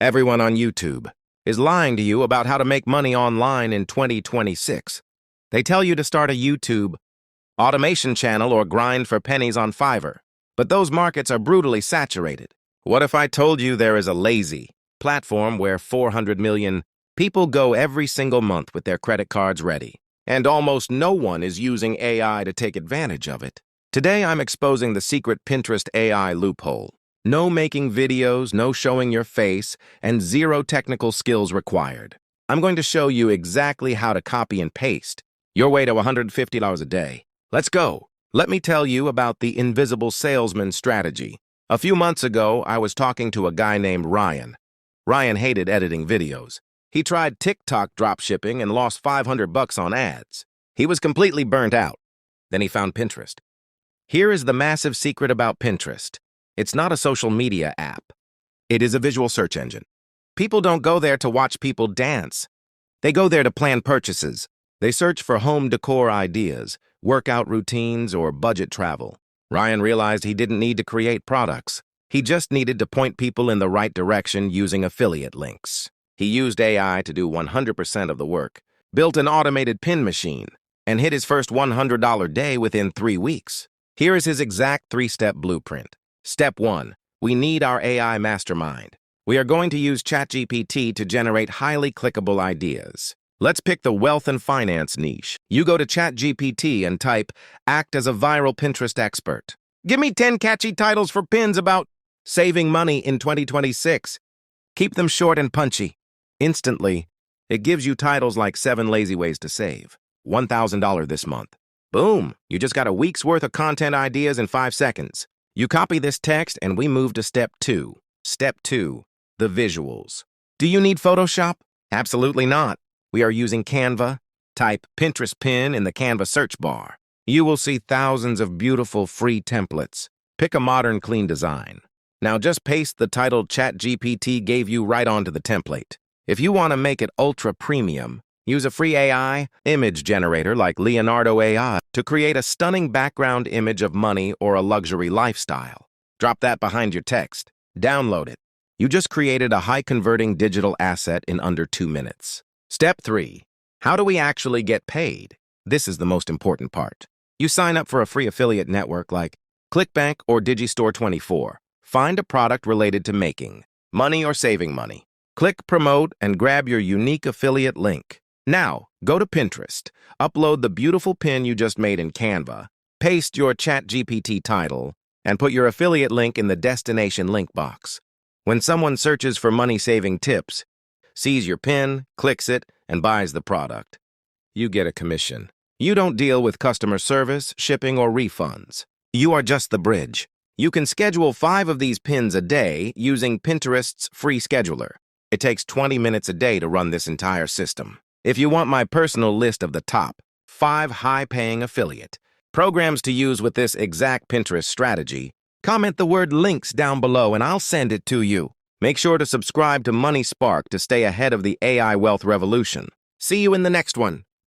Everyone on YouTube is lying to you about how to make money online in 2026. They tell you to start a YouTube automation channel or grind for pennies on Fiverr. But those markets are brutally saturated. What if I told you there is a lazy platform where 400 million people go every single month with their credit cards ready, and almost no one is using AI to take advantage of it? Today, I'm exposing the secret Pinterest AI loophole. No making videos, no showing your face, and zero technical skills required. I'm going to show you exactly how to copy and paste your way to $150 a day. Let's go. Let me tell you about the invisible salesman strategy. A few months ago, I was talking to a guy named Ryan. Ryan hated editing videos. He tried TikTok dropshipping and lost $500 on ads. He was completely burnt out. Then he found Pinterest. Here is the massive secret about Pinterest. It's not a social media app. It is a visual search engine. People don't go there to watch people dance. They go there to plan purchases. They search for home decor ideas, workout routines, or budget travel. Ryan realized he didn't need to create products. He just needed to point people in the right direction using affiliate links. He used AI to do 100% of the work, built an automated pin machine, and hit his first $100 day within 3 weeks. Here is his exact 3-step blueprint. Step 1. We need our AI mastermind. We are going to use ChatGPT to generate highly clickable ideas. Let's pick the wealth and finance niche. You go to ChatGPT and type, "Act as a viral Pinterest expert. Give me 10 catchy titles for pins about saving money in 2026. Keep them short and punchy." Instantly, it gives you titles like 7 lazy ways to save, $1,000 this month. Boom! You just got a week's worth of content ideas in 5 seconds. You copy this text and we move to step 2. Step 2, the visuals. Do you need Photoshop? Absolutely not. We are using Canva. Type Pinterest pin in the Canva search bar. You will see thousands of beautiful free templates. Pick a modern, clean design. Now just paste the title ChatGPT gave you right onto the template. If you want to make it ultra premium, use a free AI image generator like Leonardo AI to create a stunning background image of money or a luxury lifestyle. Drop that behind your text. Download it. You just created a high-converting digital asset in under 2 minutes. Step 3. How do we actually get paid? This is the most important part. You sign up for a free affiliate network like ClickBank or Digistore24. Find a product related to making money or saving money. Click Promote and grab your unique affiliate link. Now, go to Pinterest, upload the beautiful pin you just made in Canva, paste your ChatGPT title, and put your affiliate link in the destination link box. When someone searches for money-saving tips, sees your pin, clicks it, and buys the product, you get a commission. You don't deal with customer service, shipping, or refunds. You are just the bridge. You can schedule 5 of these pins a day using Pinterest's free scheduler. It takes 20 minutes a day to run this entire system. If you want my personal list of the top 5 high-paying affiliate programs to use with this exact Pinterest strategy, comment the word links down below and I'll send it to you. Make sure to subscribe to Money Spark to stay ahead of the AI wealth revolution. See you in the next one.